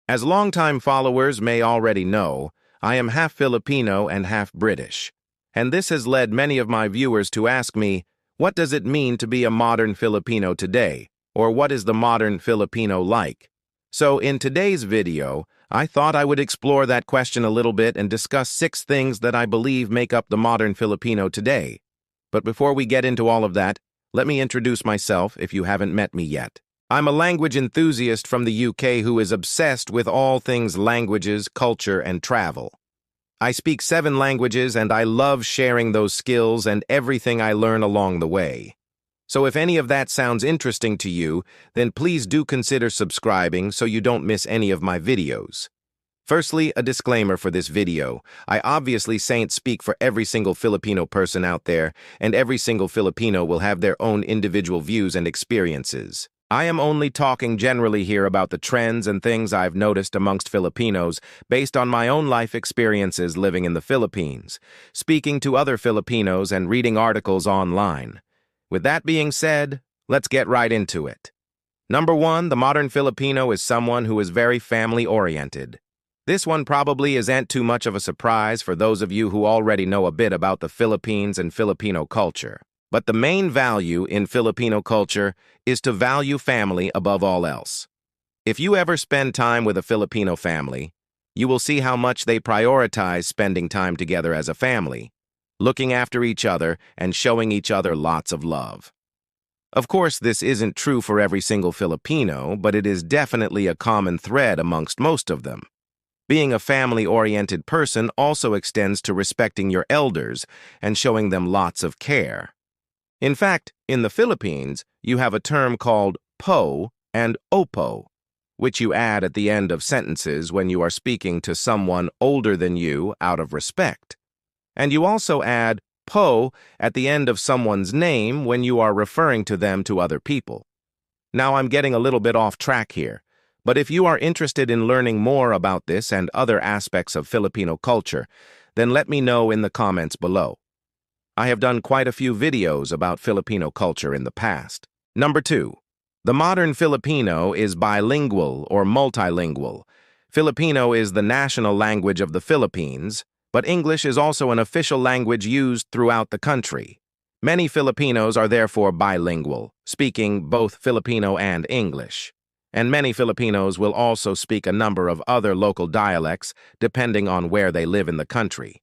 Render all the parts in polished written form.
As longtime followers may already know, I am half Filipino and half British. And this has led many of my viewers to ask me, what does it mean to be a modern Filipino today? Or what is the modern Filipino like? So in today's video, I thought I would explore that question a little bit and discuss 6 things that I believe make up the modern Filipino today. But before we get into all of that, let me introduce myself if you haven't met me yet. I'm a language enthusiast from the UK who is obsessed with all things languages, culture, and travel. I speak 7 languages and I love sharing those skills and everything I learn along the way. So if any of that sounds interesting to you, then please do consider subscribing so you don't miss any of my videos. Firstly, a disclaimer for this video. I obviously can't speak for every single Filipino person out there, and every single Filipino will have their own individual views and experiences. I am only talking generally here about the trends and things I've noticed amongst Filipinos based on my own life experiences living in the Philippines, speaking to other Filipinos and reading articles online. With that being said, let's get right into it. Number 1, the modern Filipino is someone who is very family-oriented. This one probably isn't too much of a surprise for those of you who already know a bit about the Philippines and Filipino culture. But the main value in Filipino culture is to value family above all else. If you ever spend time with a Filipino family, you will see how much they prioritize spending time together as a family, looking after each other and showing each other lots of love. Of course, this isn't true for every single Filipino, but it is definitely a common thread amongst most of them. Being a family-oriented person also extends to respecting your elders and showing them lots of care. In fact, in the Philippines, you have a term called po and opo, which you add at the end of sentences when you are speaking to someone older than you out of respect. And you also add po at the end of someone's name when you are referring to them to other people. Now I'm getting a little bit off track here, but if you are interested in learning more about this and other aspects of Filipino culture, then let me know in the comments below. I have done quite a few videos about Filipino culture in the past. Number 2, the modern Filipino is bilingual or multilingual. Filipino is the national language of the Philippines, but English is also an official language used throughout the country. Many Filipinos are therefore bilingual, speaking both Filipino and English. And many Filipinos will also speak a number of other local dialects depending on where they live in the country.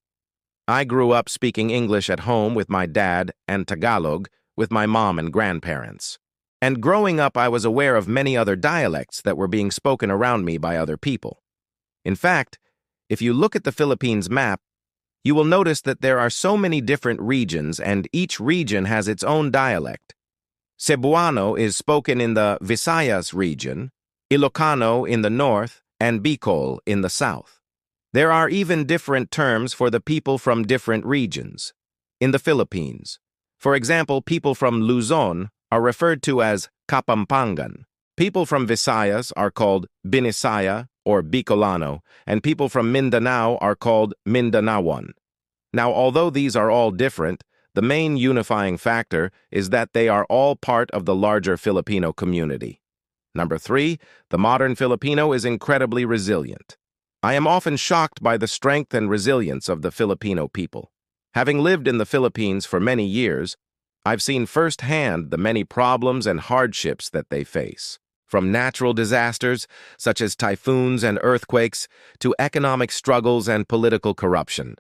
I grew up speaking English at home with my dad and Tagalog with my mom and grandparents. And growing up, I was aware of many other dialects that were being spoken around me by other people. In fact, if you look at the Philippines map, you will notice that there are so many different regions and each region has its own dialect. Cebuano is spoken in the Visayas region, Ilocano in the north, and Bicol in the south. There are even different terms for the people from different regions in the Philippines. For example, people from Luzon are referred to as Kapampangan. People from Visayas are called Binisaya or Bicolano, and people from Mindanao are called Mindanaoan. Now, although these are all different, the main unifying factor is that they are all part of the larger Filipino community. Number 3, the modern Filipino is incredibly resilient. I am often shocked by the strength and resilience of the Filipino people. Having lived in the Philippines for many years, I've seen firsthand the many problems and hardships that they face. From natural disasters, such as typhoons and earthquakes, to economic struggles and political corruption.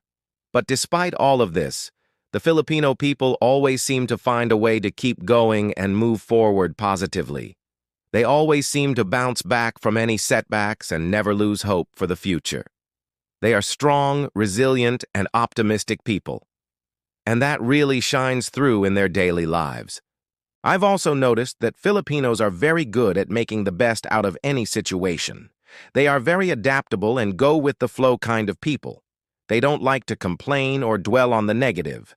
But despite all of this, the Filipino people always seem to find a way to keep going and move forward positively. They always seem to bounce back from any setbacks and never lose hope for the future. They are strong, resilient, and optimistic people. And that really shines through in their daily lives. I've also noticed that Filipinos are very good at making the best out of any situation. They are very adaptable and go-with-the-flow kind of people. They don't like to complain or dwell on the negative.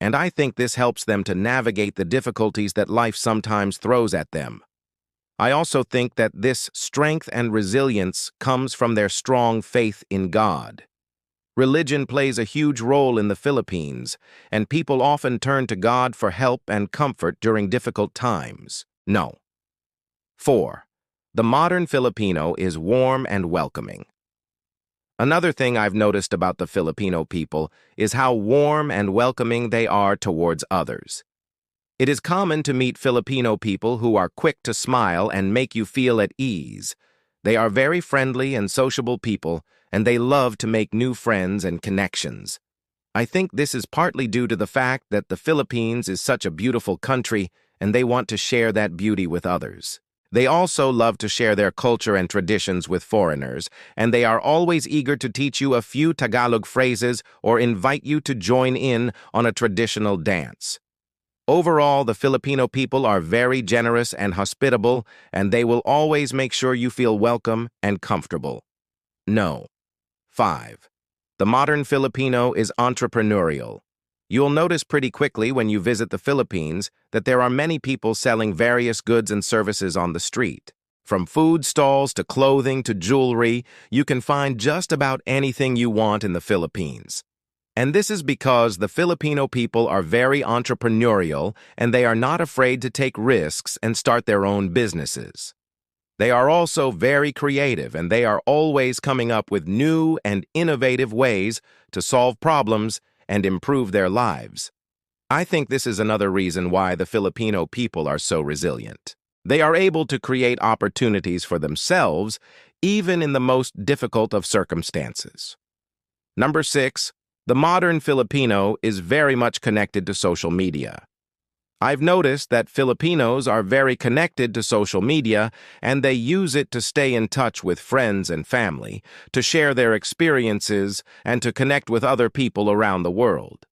And I think this helps them to navigate the difficulties that life sometimes throws at them. I also think that this strength and resilience comes from their strong faith in God. Religion plays a huge role in the Philippines, and people often turn to God for help and comfort during difficult times. No. 4. The modern Filipino is warm and welcoming. Another thing I've noticed about the Filipino people is how warm and welcoming they are towards others. It is common to meet Filipino people who are quick to smile and make you feel at ease. They are very friendly and sociable people, and they love to make new friends and connections. I think this is partly due to the fact that the Philippines is such a beautiful country, and they want to share that beauty with others. They also love to share their culture and traditions with foreigners, and they are always eager to teach you a few Tagalog phrases or invite you to join in on a traditional dance. Overall, the Filipino people are very generous and hospitable, and they will always make sure you feel welcome and comfortable. No. 5. The modern Filipino is entrepreneurial. You'll notice pretty quickly when you visit the Philippines that there are many people selling various goods and services on the street. From food stalls to clothing to jewelry, you can find just about anything you want in the Philippines. And this is because the Filipino people are very entrepreneurial and they are not afraid to take risks and start their own businesses. They are also very creative and they are always coming up with new and innovative ways to solve problems and improve their lives. I think this is another reason why the Filipino people are so resilient. They are able to create opportunities for themselves, even in the most difficult of circumstances. Number 6. The modern Filipino is very much connected to social media. I've noticed that Filipinos are very connected to social media and they use it to stay in touch with friends and family, to share their experiences, and to connect with other people around the world.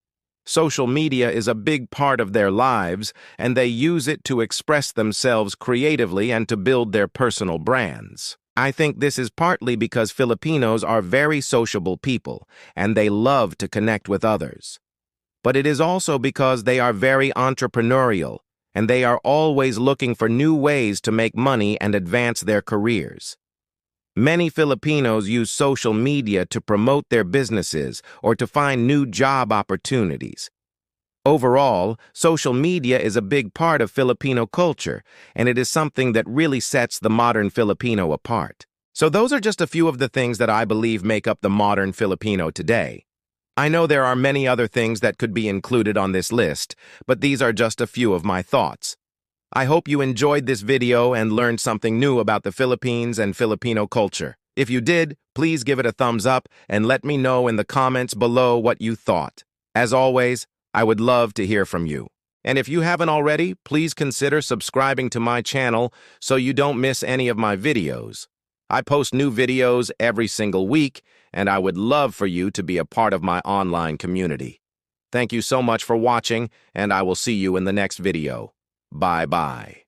Social media is a big part of their lives and they use it to express themselves creatively and to build their personal brands. I think this is partly because Filipinos are very sociable people and they love to connect with others. But it is also because they are very entrepreneurial and they are always looking for new ways to make money and advance their careers. Many Filipinos use social media to promote their businesses or to find new job opportunities. Overall, social media is a big part of Filipino culture, and it is something that really sets the modern Filipino apart. So those are just a few of the things that I believe make up the modern Filipino today. I know there are many other things that could be included on this list, but these are just a few of my thoughts. I hope you enjoyed this video and learned something new about the Philippines and Filipino culture. If you did, please give it a thumbs up and let me know in the comments below what you thought. As always, I would love to hear from you. And if you haven't already, please consider subscribing to my channel so you don't miss any of my videos. I post new videos every single week, and I would love for you to be a part of my online community. Thank you so much for watching, and I will see you in the next video. Bye-bye.